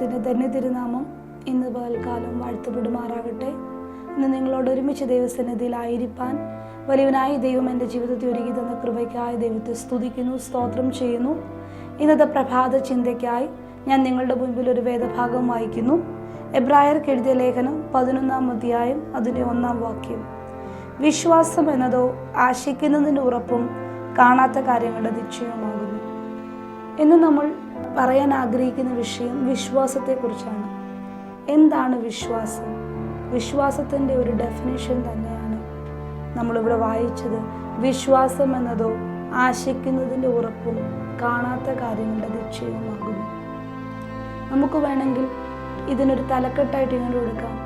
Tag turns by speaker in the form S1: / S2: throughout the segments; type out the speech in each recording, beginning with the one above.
S1: ദൈവത്തിൻ്റെ ധന്യ തിരുനാമം ഇന്ന് പകൽക്കാലം വാഴ്ത്തപ്പെടുമാറാകട്ടെ. ഇന്ന് നിങ്ങളോട് ഒരുമിച്ച് ദൈവസന്നിധിയിലായിരിക്കാൻ വലിയവനായ ദൈവം എൻ്റെ ജീവിതത്തിൽ ഒരുക്കി തന്ന കൃപയ്ക്കായി ദൈവത്തെ സ്തുതിക്കുന്നു, സ്തോത്രം ചെയ്യുന്നു. ഇന്നത്തെ പ്രഭാത ചിന്തയ്ക്കായി ഞാൻ നിങ്ങളുടെ മുൻപിൽ ഒരു വേദഭാഗം വായിക്കുന്നു. എബ്രായർക്ക് എഴുതിയ ലേഖനം 11-ാം അധ്യായം അതിൻ്റെ 1-ാം വാക്യം. വിശ്വാസം എന്നതോ ആശിക്കുന്നതിൻ്റെ ഉറപ്പും കാണാത്ത കാര്യങ്ങളുടെ നിശ്ചയമാകുന്നു. ഇന്ന് നമ്മൾ പറയാൻ ആഗ്രഹിക്കുന്ന വിഷയം വിശ്വാസത്തെക്കുറിച്ചാണ്. എന്താണ് വിശ്വാസം? വിശ്വാസത്തിൻ്റെ ഒരു ഡെഫിനിഷൻ തന്നെയാണ് നമ്മളിവിടെ വായിച്ചത്. വിശ്വാസം എന്നതോ ആശിക്കുന്നതിൻ്റെ ഉറപ്പും കാണാത്ത കാര്യങ്ങളുടെ നിശ്ചയമാകുന്നു. നമുക്ക് വേണമെങ്കിൽ ഇതിനൊരു തലക്കെട്ടായിട്ട് ഇങ്ങനെ കൊടുക്കാം.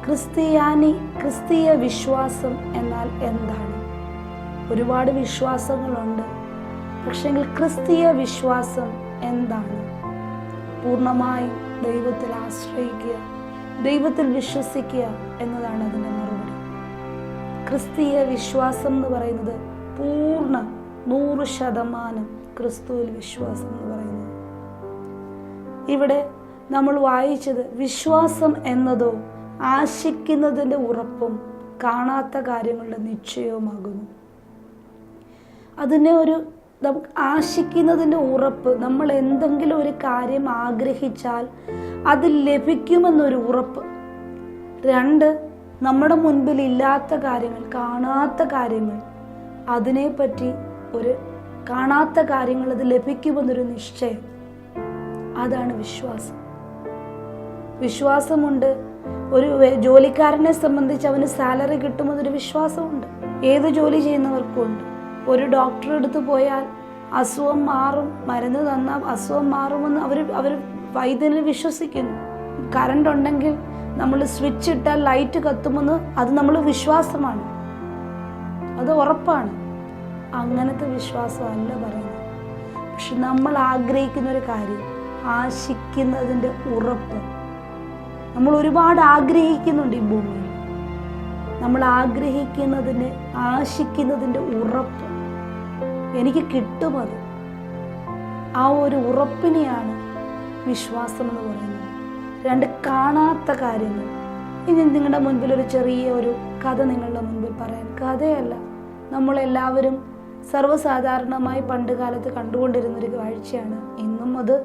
S1: ക്രിസ്തീയ വിശ്വാസം എന്നാൽ എന്താണ്? ഒരുപാട് വിശ്വാസങ്ങളുണ്ട്. പക്ഷെങ്കിൽ ക്രിസ്തീയ വിശ്വാസം എന്താണ്? പൂർണ്ണമായും ദൈവത്തിൽ ആശ്രയിക്കുക, ദൈവത്തിൽ വിശ്വസിക്കുക എന്നതാണ് അതിൻ്റെ മറുപടി. ക്രിസ്തീയ വിശ്വാസം എന്ന് പറയുന്നത് പൂർണ്ണ 100% ക്രിസ്തുവിൽ വിശ്വാസം എന്ന് പറയുന്നത്. ഇവിടെ നമ്മൾ വായിച്ചത് വിശ്വാസം എന്നതോ ആശിക്കുന്നതിൻ്റെ ഉറപ്പും കാണാത്ത കാര്യങ്ങളുടെ നിശ്ചയവുമാകുന്നു. അതിനെ നമുക്ക് ആശിക്കുന്നതിൻ്റെ ഉറപ്പ്, നമ്മൾ എന്തെങ്കിലും ഒരു കാര്യം ആഗ്രഹിച്ചാൽ അത് ലഭിക്കുമെന്നൊരു ഉറപ്പ്. 2, നമ്മുടെ മുൻപിൽ ഇല്ലാത്ത കാര്യങ്ങൾ, കാണാത്ത കാര്യങ്ങൾ, അതിനെപ്പറ്റി ഒരു കാണാത്ത കാര്യങ്ങൾ അത് ലഭിക്കുമെന്നൊരു നിശ്ചയം. അതാണ് വിശ്വാസം. വിശ്വാസമുണ്ട്. ഒരു ജോലിക്കാരനെ സംബന്ധിച്ച് അവന് സാലറി കിട്ടുമെന്നൊരു വിശ്വാസമുണ്ട്. ഏത് ജോലി ചെയ്യുന്നവർക്കും ഉണ്ട്. ഒരു ഡോക്ടറെ അടുത്ത് പോയാൽ അസുഖം മാറും, മരുന്ന് തന്നാൽ അസുഖം മാറുമെന്ന് അവർ വൈദ്യനിൽ വിശ്വസിക്കുന്നു. കറണ്ട് ഉണ്ടെങ്കിൽ നമ്മൾ സ്വിച്ച് ഇട്ടാൽ ലൈറ്റ് കത്തുമെന്ന് അത് നമ്മൾ വിശ്വാസമാണ്, അത് ഉറപ്പാണ്. അങ്ങനത്തെ വിശ്വാസമല്ല പറയുന്നത്. പക്ഷെ നമ്മൾ ആഗ്രഹിക്കുന്ന ഒരു കാര്യം, ആശിക്കുന്നതിൻ്റെ ഉറപ്പ്. നമ്മൾ ഒരുപാട് ആഗ്രഹിക്കുന്നുണ്ട് ഈ ഭൂമിയിൽ. നമ്മൾ ആശിക്കുന്നതിൻ്റെ ഉറപ്പ്, എനിക്ക് കിട്ടുമത്. ആ ഒരു ഉറപ്പിനെയാണ് വിശ്വാസം എന്ന് പറയുന്നത്. 2, കാണാത്ത കാര്യങ്ങൾ. ഇനി നിങ്ങളുടെ മുൻപിൽ ഒരു ചെറിയ കഥ നിങ്ങളുടെ മുൻപിൽ പറയാൻ. കഥയല്ല, നമ്മളെല്ലാവരും സർവ്വസാധാരണമായി പണ്ട് കാലത്ത് കണ്ടുകൊണ്ടിരുന്നൊരു കാഴ്ചയാണ്. ഇന്നും അത്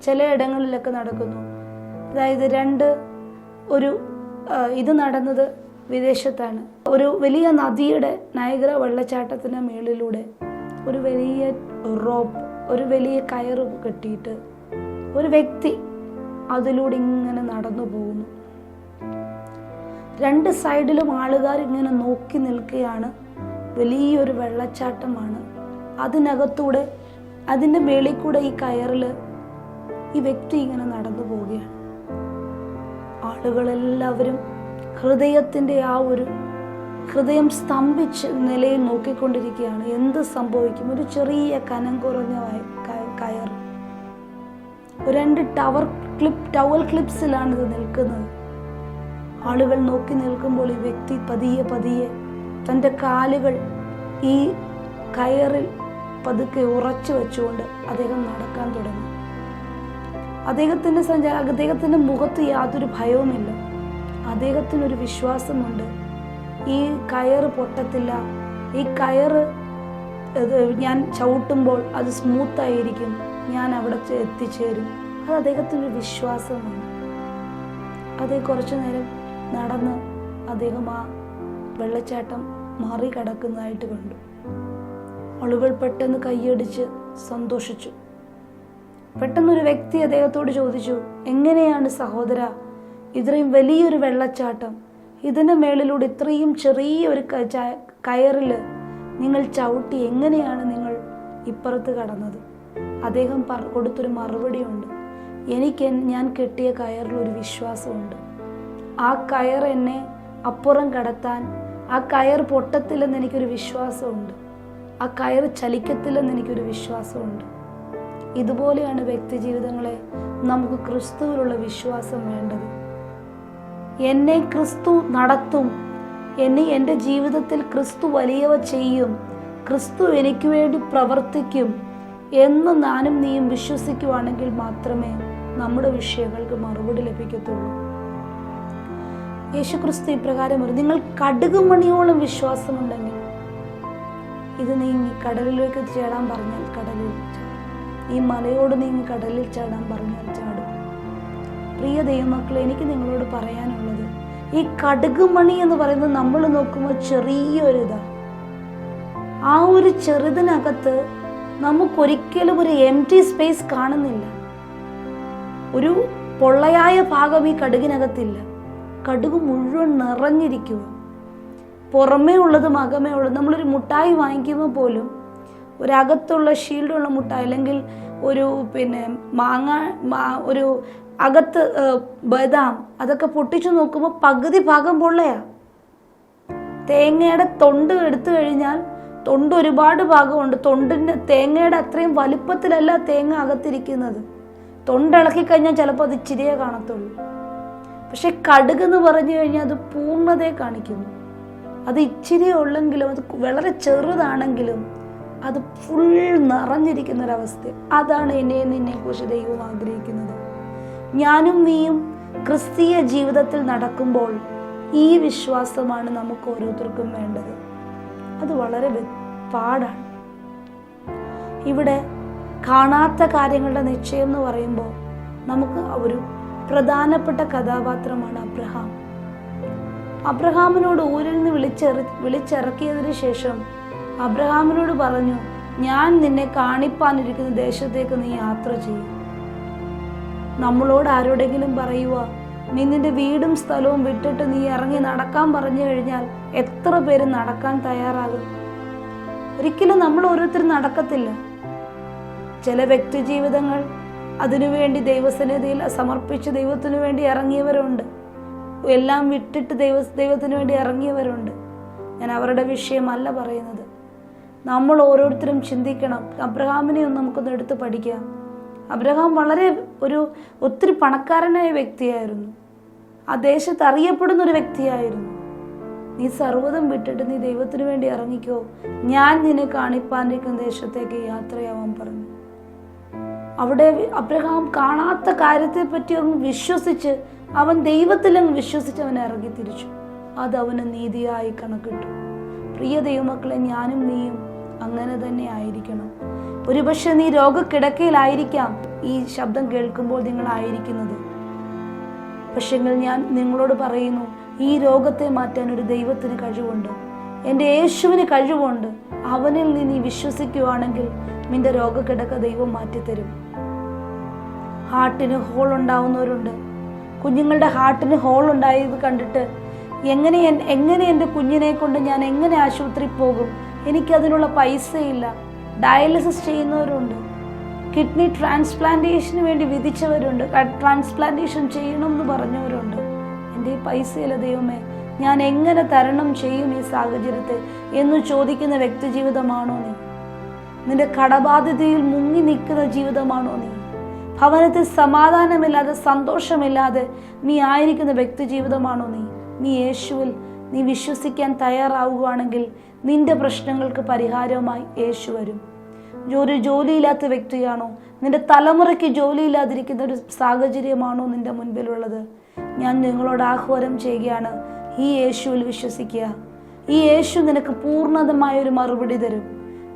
S1: ചിലയിടങ്ങളിലൊക്കെ നടക്കുന്നു. അതായത് ഇത് നടന്നത് വിദേശത്താണ്. ഒരു വലിയ നദിയുടെ നയഗ്ര വെള്ളച്ചാട്ടത്തിന് മേളിലൂടെ ഒരു വലിയ റോപ്പ്, ഒരു വലിയ കയറ് കെട്ടിയിട്ട് ഒരു വ്യക്തി അതിലൂടെ ഇങ്ങനെ നടന്നു പോകുന്നു. 2 സൈഡിലും ആളുകാർ ഇങ്ങനെ നോക്കി നിൽക്കുകയാണ്. വലിയൊരു വെള്ളച്ചാട്ടമാണ്. അതിനകത്തൂടെ, അതിൻ്റെ മേളിൽ കൂടെ ഈ കയറിൽ ഈ വ്യക്തി ഇങ്ങനെ നടന്നു പോവുകയാണ്. ആളുകളെല്ലാവരും ഹൃദയം സ്തംഭിച്ച് നിലയിൽ നോക്കിക്കൊണ്ടിരിക്കുകയാണ്. എന്ത് സംഭവിക്കും? ഒരു ചെറിയ കനം കുറഞ്ഞ കയർ, 2 ടവൽ ക്ലിപ്സിലാണ് ഇത് നിൽക്കുന്നത്. ആളുകൾ നോക്കി നിൽക്കുമ്പോൾ ഈ വ്യക്തി പതിയെ തൻ്റെ കാലുകൾ ഈ കയറിൽ പതുക്കെ ഉറച്ചു വെച്ചുകൊണ്ട് അദ്ദേഹം നടക്കാൻ തുടങ്ങി. അദ്ദേഹത്തിൻ്റെ മുഖത്ത് യാതൊരു ഭയവുമില്ല. അദ്ദേഹത്തിനൊരു വിശ്വാസമുണ്ട്, ഈ കയറ് പൊട്ടത്തില്ല, ഈ കയറ് ഞാൻ ചവിട്ടുമ്പോൾ അത് സ്മൂത്തായിരിക്കും, ഞാൻ അവിടെ എത്തിച്ചേരും. അത് അദ്ദേഹത്തിനൊരു വിശ്വാസമാണ്. കുറച്ചു നേരം നടന്ന് അദ്ദേഹം ആ വെള്ളച്ചാട്ടം മറികടക്കുന്നതായിട്ട് കണ്ടു. ആളുകൾ പെട്ടെന്ന് കൈയടിച്ച് സന്തോഷിച്ചു. പെട്ടെന്നൊരു വ്യക്തി അദ്ദേഹത്തോട് ചോദിച്ചു, എങ്ങനെയാണ് സഹോദര ഇത്രയും വലിയൊരു വെള്ളച്ചാട്ടം, ഇതിൻ്റെ മേളിലൂടെ ഇത്രയും ചെറിയൊരു കയറിൽ നിങ്ങൾ ചവിട്ടി എങ്ങനെയാണ് നിങ്ങൾ ഇപ്പുറത്ത് കടന്നത്? അദ്ദേഹം കൊടുത്തൊരു മറുപടിയുണ്ട്, ഞാൻ കെട്ടിയ കയറിൽ ഒരു വിശ്വാസമുണ്ട്. ആ കയർ എന്നെ അപ്പുറം കടത്താൻ, ആ കയർ പൊട്ടത്തില്ലെന്ന് എനിക്കൊരു വിശ്വാസമുണ്ട്, ആ കയർ ചലിക്കത്തില്ലെന്ന് എനിക്കൊരു വിശ്വാസമുണ്ട്. ഇതുപോലെയാണ് വ്യക്തി ജീവിതങ്ങളെ നമുക്ക് ക്രിസ്തുവിലുള്ള വിശ്വാസം വേണ്ടത്. എന്നെ ക്രിസ്തു നടത്തും, എൻ്റെ ജീവിതത്തിൽ ക്രിസ്തു വലിയവ ചെയ്യും, ക്രിസ്തു എനിക്ക് വേണ്ടി പ്രവർത്തിക്കും എന്ന് നാനും നീയും വിശ്വസിക്കുവാണെങ്കിൽ മാത്രമേ നമ്മുടെ വിഷയങ്ങൾക്ക് മറുപടി ലഭിക്കത്തുള്ളൂ. യേശുക്രിസ്തു ഇപ്രകാരം പറയും, നിങ്ങൾ കടുകുമണിയോളം വിശ്വാസമുണ്ടെങ്കിൽ ഇത് നീങ്ങി കടലിലേക്ക് ചാടാൻ പറഞ്ഞാൽ കടലിൽ ചാടും. ഈ മലയോട് നീങ്ങി കടലിൽ ചാടാൻ പറഞ്ഞാൽ ചാടും. പ്രിയ ദൈവമക്കളെ, എനിക്ക് നിങ്ങളോട് പറയാനുള്ളത്, ഈ കടുകുമണി എന്ന് പറയുന്നത് നമ്മൾ നോക്കുമ്പോൾ ചെറിയൊരിതാണ്. ആ ഒരു ചെറുതിനകത്ത് നമുക്കൊരിക്കലും ഒരു എംപ്റ്റി സ്പേസ് കാണുന്നില്ല. ഒരു പൊള്ളയായ ഭാഗം ഈ കടുകിനകത്തില്ല. കടുക് മുഴുവൻ നിറഞ്ഞിരിക്കുക. പുറമേ ഉള്ളതും അകമേ ഉള്ളതും. നമ്മളൊരു മുട്ടായി വാങ്ങിക്കുമ്പോൾ പോലും ഒരകത്തുള്ള ഷീൽഡുള്ള മുട്ടായി, അല്ലെങ്കിൽ ഒരു ഒരു അകത്ത് ബദാം, അതൊക്കെ പൊട്ടിച്ചു നോക്കുമ്പോൾ പകുതി ഭാഗം പൊള്ളയാ. തേങ്ങയുടെ തൊണ്ട് എടുത്തു കഴിഞ്ഞാൽ തൊണ്ട് ഒരുപാട് ഭാഗമുണ്ട്. തേങ്ങയുടെ അത്രയും വലുപ്പത്തിലല്ല തേങ്ങ അകത്തിരിക്കുന്നത്. തൊണ്ടിളക്കി കഴിഞ്ഞാൽ ചിലപ്പോൾ അത് ഇച്ചിരിയേ കാണത്തുള്ളൂ. പക്ഷെ കടുക് എന്ന് പറഞ്ഞു കഴിഞ്ഞാൽ അത് പൂർണ്ണതയെ കാണിക്കുന്നു. അത് ഇച്ചിരിയേ ഉള്ളെങ്കിലും, അത് വളരെ ചെറുതാണെങ്കിലും അത് ഫുൾ നിറഞ്ഞിരിക്കുന്ന ഒരവസ്ഥ. അതാണ് എന്നെയും നിന്നെ കുറിച്ച് ദൈവം ആഗ്രഹിക്കുന്നത്. ഞാനും നീയും ക്രിസ്തീയ ജീവിതത്തിൽ നടക്കുമ്പോൾ ഈ വിശ്വാസമാണ് നമുക്ക് ഓരോരുത്തർക്കും വേണ്ടത്. അത് വളരെ പാടാണ്. ഇവിടെ കാണാത്ത കാര്യങ്ങളുടെ നിശ്ചയം എന്ന് പറയുമ്പോൾ നമുക്ക് ഒരു പ്രധാനപ്പെട്ട കഥാപാത്രമാണ് അബ്രഹാം. അബ്രഹാമിനോട് ഊരിൽ നിന്ന് വിളിച്ചിറക്കിയതിന് ശേഷം അബ്രഹാമിനോട് പറഞ്ഞു, ഞാൻ നിന്നെ കാണിപ്പാനിരിക്കുന്ന ദേശത്തേക്ക് നീ യാത്ര ചെയ്യും. നമ്മളോട് ആരോടെങ്കിലും പറയുക, നീ നിന്റെ വീടും സ്ഥലവും വിട്ടിട്ട് നീ ഇറങ്ങി നടക്കാൻ പറഞ്ഞു കഴിഞ്ഞാൽ എത്ര പേര് നടക്കാൻ തയ്യാറാകും? ഒരിക്കലും നമ്മൾ ഓരോരുത്തരും നടക്കത്തില്ല. ചില വ്യക്തി ജീവിതങ്ങൾ അതിനുവേണ്ടി ദൈവസന്നിധിയിൽ സമർപ്പിച്ച് ദൈവത്തിനു വേണ്ടി ഇറങ്ങിയവരുണ്ട്. എല്ലാം വിട്ടിട്ട് ദൈവത്തിന് വേണ്ടി ഇറങ്ങിയവരുണ്ട്. ഞാൻ അവരുടെ വിഷയമല്ല പറയുന്നത്. നമ്മൾ ഓരോരുത്തരും ചിന്തിക്കണം. അബ്രഹാമിനെ ഒന്ന് നമുക്കൊന്ന് എടുത്ത് പഠിക്കാം. അബ്രഹാം വളരെ ഒത്തിരി പണക്കാരനായ വ്യക്തിയായിരുന്നു. ആ ദേശത്ത് അറിയപ്പെടുന്ന ഒരു വ്യക്തിയായിരുന്നു. നീ സർവ്വതും വിട്ടിട്ട് നീ ദൈവത്തിന് വേണ്ടി ഇറങ്ങിക്കോ, ഞാൻ നിന്നെ കാണിപ്പാനിരിക്കുന്ന ദേശത്തേക്ക് യാത്രയാവാൻ പറഞ്ഞു. അവിടെ അബ്രഹാം കാണാത്ത കാര്യത്തെ പറ്റി അവൻ വിശ്വസിച്ച്, അവൻ ദൈവത്തിലങ്ങ് വിശ്വസിച്ച് അവൻ ഇറങ്ങി തിരിച്ചു. അത് അവന് നീതിയായി കണക്കിട്ടു. പ്രിയ ദൈവമക്കളെ, ഞാനും നീയും അങ്ങനെ തന്നെ ആയിരിക്കണം. ഒരുപക്ഷെ നീ രോഗക്കിടക്കയിലായിരിക്കാം ഈ ശബ്ദം കേൾക്കുമ്പോൾ നിങ്ങളായിരിക്കുന്നത്. പക്ഷെങ്കിൽ ഞാൻ നിങ്ങളോട് പറയുന്നു, ഈ രോഗത്തെ മാറ്റാൻ ഒരു ദൈവത്തിന് കഴിവുണ്ട്. എൻ്റെ യേശുവിന് കഴിവുണ്ട്. അവനിൽ നീ വിശ്വസിക്കുകയാണെങ്കിൽ നിന്റെ രോഗക്കിടക്ക ദൈവം മാറ്റിത്തരും. ഹാർട്ടിന് ഹോൾ ഉണ്ടാവുന്നവരുണ്ട്. കുഞ്ഞുങ്ങളുടെ ഹാർട്ടിന് ഹോൾ ഉണ്ടായത് കണ്ടിട്ട് എങ്ങനെ എൻ്റെ കുഞ്ഞിനെ കൊണ്ട് ഞാൻ എങ്ങനെ ആശുപത്രി പോകും, എനിക്കതിനുള്ള പൈസയില്ല. ഡയാലിസിസ് ചെയ്യുന്നവരുണ്ട്. കിഡ്നി ട്രാൻസ്പ്ലാന്റേഷന് വേണ്ടി വിധിച്ചവരുണ്ട്. ട്രാൻസ്പ്ലാന്റേഷൻ ചെയ്യണമെന്ന് പറഞ്ഞവരുണ്ട്. എൻ്റെ പൈസയില്ല ദൈവമേ, ഞാൻ എങ്ങനെ തരണം ചെയ്യും ഈ സാഹചര്യത്തെ എന്ന് ചോദിക്കുന്ന വ്യക്തി ജീവിതമാണോ നീ? നിന്റെ കടബാധ്യതയിൽ മുങ്ങി നിൽക്കുന്ന ജീവിതമാണോ നീ? ഭവനത്തിൽ സമാധാനമില്ലാതെ സന്തോഷമില്ലാതെ നീ ആയിരിക്കുന്ന വ്യക്തി ജീവിതമാണോ നീ? നീ യേശുവിൽ നീ വിശ്വസിക്കാൻ തയ്യാറാവുകയാണെങ്കിൽ നിന്റെ പ്രശ്നങ്ങൾക്ക് പരിഹാരമായി യേശു വരും. ഒരു ജോലിയില്ലാത്ത വ്യക്തിയാണോ? നിന്റെ തലമുറയ്ക്ക് ജോലിയില്ലാതിരിക്കുന്ന ഒരു സാഹചര്യമാണോ നിന്റെ മുൻപിലുള്ളത്? ഞാൻ നിങ്ങളോട് ആഹ്വാനം ചെയ്യുകയാണ്, ഈ യേശുവിൽ വിശ്വസിക്കുക. ഈ യേശു നിനക്ക് പൂർണ്ണതമായ ഒരു മറുപടി തരും.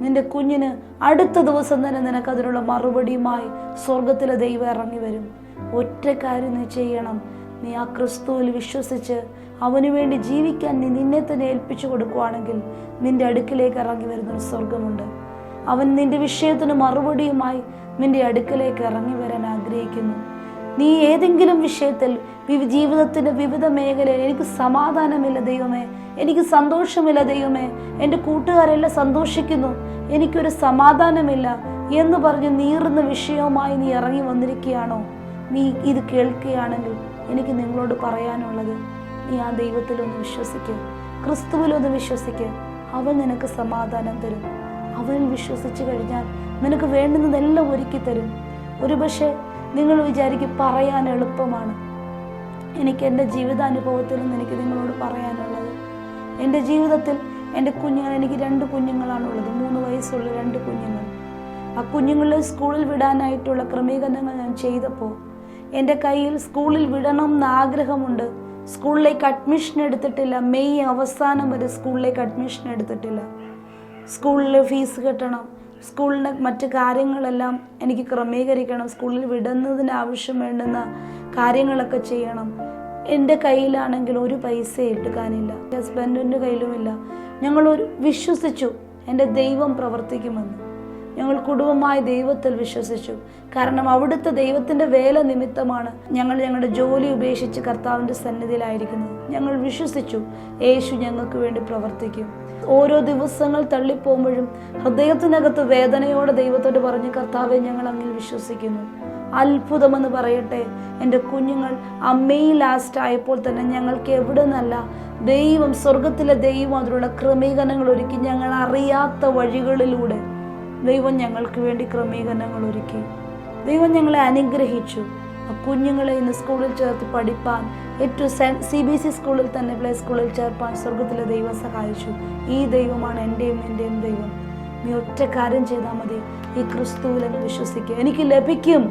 S1: നിന്റെ കുഞ്ഞിന് അടുത്ത ദിവസം തന്നെ നിനക്ക് അതിനുള്ള മറുപടിയുമായി സ്വർഗത്തിലെ ദൈവം ഇറങ്ങി വരും. ഒറ്റ കാര്യം നീ ചെയ്യണം. നീ ആ ക്രിസ്തുവിൽ വിശ്വസിച്ച് അവന് വേണ്ടി ജീവിക്കാൻ നീ നിന്നെ തന്നെ ഏൽപ്പിച്ചു കൊടുക്കുകയാണെങ്കിൽ നിന്റെ അടുക്കിലേക്ക് ഇറങ്ങി വരുന്നൊരു സ്വർഗമുണ്ട്. അവൻ നിന്റെ വിഷയത്തിന് മറുപടിയുമായി നിന്റെ അടുക്കിലേക്ക് ഇറങ്ങി വരാൻ ആഗ്രഹിക്കുന്നു. നീ ഏതെങ്കിലും വിഷയത്തിൽ ജീവിതത്തിന്റെ വിവിധ മേഖലയിൽ എനിക്ക് സമാധാനമില്ല ദൈവമേ, എനിക്ക് സന്തോഷമില്ല ദൈവമേ, എൻ്റെ കൂട്ടുകാരെല്ലാം സന്തോഷിക്കുന്നു, എനിക്കൊരു സമാധാനമില്ല എന്ന് പറഞ്ഞ് നീറുന്ന വിഷയവുമായി നീ ഇറങ്ങി വന്നിരിക്കുകയാണോ? നീ ഇത് കേൾക്കുകയാണെങ്കിൽ എനിക്ക് നിങ്ങളോട് പറയാനുള്ളത്, നീ ആ ദൈവത്തിലൊന്ന് വിശ്വസിക്കുക, ക്രിസ്തുവിലൊന്ന് വിശ്വസിക്കുക. അവൻ നിനക്ക് സമാധാനം തരും. അവനിൽ വിശ്വസിച്ച് കഴിഞ്ഞാൽ നിനക്ക് വേണ്ടുന്നതെല്ലാം ഒരുക്കി തരും. ഒരുപക്ഷെ നിങ്ങൾ വിചാരിക്കും പറയാൻ എളുപ്പമാണ്. എനിക്ക് എൻ്റെ ജീവിതാനുഭവത്തിൽ നിന്ന് എനിക്ക് നിങ്ങളോട് പറയാനുള്ളത്, എൻ്റെ ജീവിതത്തിൽ എൻ്റെ കുഞ്ഞുങ്ങൾ, എനിക്ക് 2 കുഞ്ഞുങ്ങളാണുള്ളത്. 3 വയസ്സുള്ള 2 കുഞ്ഞുങ്ങൾ. ആ കുഞ്ഞുങ്ങളെ സ്കൂളിൽ വിടാനായിട്ടുള്ള ക്രമീകരണങ്ങൾ ഞാൻ ചെയ്തപ്പോൾ എൻ്റെ കയ്യിൽ സ്കൂളിൽ വിടണം എന്ന് ആഗ്രഹമുണ്ട്. സ്കൂളിലേക്ക് അഡ്മിഷൻ എടുത്തിട്ടില്ല. മെയ് അവസാനം വരെ സ്കൂളിലേക്ക് അഡ്മിഷൻ എടുത്തിട്ടില്ല. സ്കൂളിൽ ഫീസ് കെട്ടണം, സ്കൂളിൻ്റെ മറ്റ് കാര്യങ്ങളെല്ലാം എനിക്ക് ക്രമീകരിക്കണം, സ്കൂളിൽ വിടുന്നതിന് ആവശ്യം വേണ്ടുന്ന കാര്യങ്ങളൊക്കെ ചെയ്യണം. എൻ്റെ കയ്യിലാണെങ്കിൽ ഒരു പൈസ എടുക്കാനില്ല, ഹസ്ബൻഡിൻ്റെ കയ്യിലുമില്ല. ഞങ്ങൾ വിശ്വസിച്ചു എൻ്റെ ദൈവം പ്രവർത്തിക്കുമെന്ന്. ഞങ്ങൾ കുടുംബമായി ദൈവത്തിൽ വിശ്വസിച്ചു. കാരണം അവിടുത്തെ ദൈവത്തിൻ്റെ വേല നിമിത്തമാണ് ഞങ്ങൾ ഞങ്ങളുടെ ജോലി ഉപേക്ഷിച്ച് കർത്താവിൻ്റെ സന്നിധിയിലായിരിക്കുന്നത്. ഞങ്ങൾ വിശ്വസിച്ചു യേശു ഞങ്ങൾക്ക് വേണ്ടി പ്രവർത്തിക്കും. ഓരോ ദിവസങ്ങൾ തള്ളിപ്പോകുമ്പോഴും ഹൃദയത്തിനകത്ത് വേദനയോടെ ദൈവത്തോട് പറഞ്ഞ്, കർത്താവെ, ഞങ്ങൾ അങ്ങിൽ വിശ്വസിക്കുന്നു. അത്ഭുതമെന്ന് പറയട്ടെ, എൻ്റെ കുഞ്ഞുങ്ങൾ അമ്മയിൽ ലാസ്റ്റ് ആയപ്പോൾ തന്നെ ഞങ്ങൾക്ക് എവിടെ നിന്നല്ല ദൈവം, സ്വർഗത്തിലെ ദൈവം അതിലുള്ള ക്രമീകരണങ്ങൾ ഒരുക്കി. ഞങ്ങൾ അറിയാത്ത വഴികളിലൂടെ ദൈവം ഞങ്ങൾക്ക് വേണ്ടി ക്രമീകരണങ്ങൾ ഒരുക്കി. ദൈവം ഞങ്ങളെ അനുഗ്രഹിച്ചു. ആ കുഞ്ഞുങ്ങളെ ഇന്ന് സ്കൂളിൽ ചേർത്ത് പഠിപ്പാൻ, ഏറ്റവും CBSE സ്കൂളിൽ തന്നെ പ്ലേ സ്കൂളിൽ ചേർപ്പാൻ സ്വർഗത്തിലെ ദൈവം സഹായിച്ചു. ഈ ദൈവമാണ് എൻ്റെയും ദൈവം. നീ ഒറ്റ കാര്യം ചെയ്താൽ മതി, ഈ ക്രിസ്തുവിലെന്ന് വിശ്വസിക്കുക. എനിക്ക് ലഭിക്കും,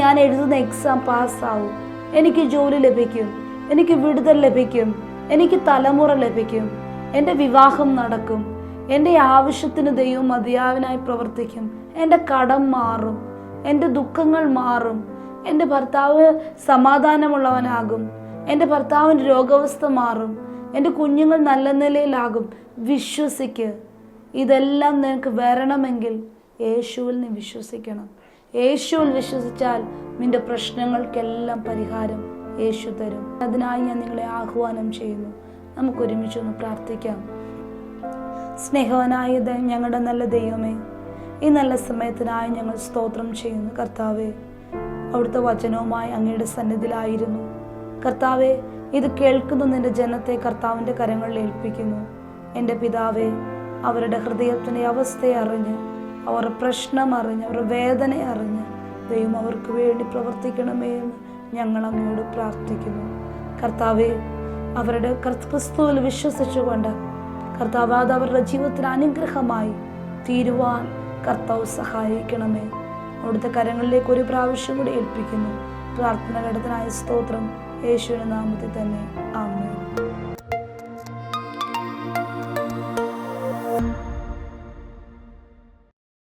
S1: ഞാൻ എഴുതുന്ന എക്സാം പാസ്സാവും, എനിക്ക് ജോലി ലഭിക്കും, എനിക്ക് വിടുതൽ ലഭിക്കും, എനിക്ക് തലമുറ ലഭിക്കും, എൻ്റെ വിവാഹം നടക്കും, എൻ്റെ ആവശ്യത്തിന് ദൈവം മതിയാവിനായി പ്രവർത്തിക്കും, എൻ്റെ കടം മാറും, എൻ്റെ ദുഃഖങ്ങൾ മാറും, എൻ്റെ ഭർത്താവ് സമാധാനമുള്ളവനാകും, എൻ്റെ ഭർത്താവിൻ്റെ രോഗാവസ്ഥ മാറും, എൻ്റെ കുഞ്ഞുങ്ങൾ നല്ല നിലയിലാകും. വിശ്വസിക്ക്. ഇതെല്ലാം നിനക്ക് വരണമെങ്കിൽ യേശുവിൽ നീ വിശ്വസിക്കണം. യേശുവിൽ വിശ്വസിച്ചാൽ നിന്റെ പ്രശ്നങ്ങൾക്കെല്ലാം പരിഹാരം യേശു തരും. അതിനായി ഞാൻ നിങ്ങളെ ആഹ്വാനം ചെയ്യുന്നു. നമുക്കൊരുമിച്ചൊന്ന് പ്രാർത്ഥിക്കാം. സ്നേഹവാനായ ഞങ്ങളുടെ നല്ല ദൈവമേ, ഈ നല്ല സമയത്തിനായി ഞങ്ങൾ സ്തോത്രം ചെയ്യുന്നു. കർത്താവെ, അവിടുത്തെ വചനവുമായി അങ്ങയുടെ സന്നിധിയിലായിരുന്നു. കർത്താവെ, ഇത് കേൾക്കുന്ന നിന്റെ ജനത്തെ കർത്താവിൻ്റെ കരങ്ങളിൽ ഏൽപ്പിക്കുന്നു. എൻ്റെ പിതാവേ, അവരുടെ ഹൃദയത്തിൻ്റെ അവസ്ഥയെ അറിഞ്ഞ്, അവരുടെ പ്രശ്നം അറിഞ്ഞ്, അവരുടെ വേദന അറിഞ്ഞ് ദൈവം അവർക്ക് വേണ്ടി പ്രവർത്തിക്കണമേ എന്ന് ഞങ്ങൾ അങ്ങയോട് പ്രാർത്ഥിക്കുന്നു. കർത്താവെ, അവരുടെ ക്രിസ്തുവിൽ വിശ്വസിച്ചുകൊണ്ട് കർത്താവ് അത് അവരുടെ ജീവിതത്തിന് അനുഗ്രഹമായി തീരുവാൻ കർത്താവ് സഹായിക്കണമേ. അവിടുത്തെ കരങ്ങളിലേക്ക് ഒരു പ്രാവശ്യം കൂടി ഏൽപ്പിക്കുന്നു. പ്രാർത്ഥന ഘടത്തിനായ സ്തോത്രം യേശുവിന്റെ നാമത്തിൽ തന്നെ. ആമേൻ.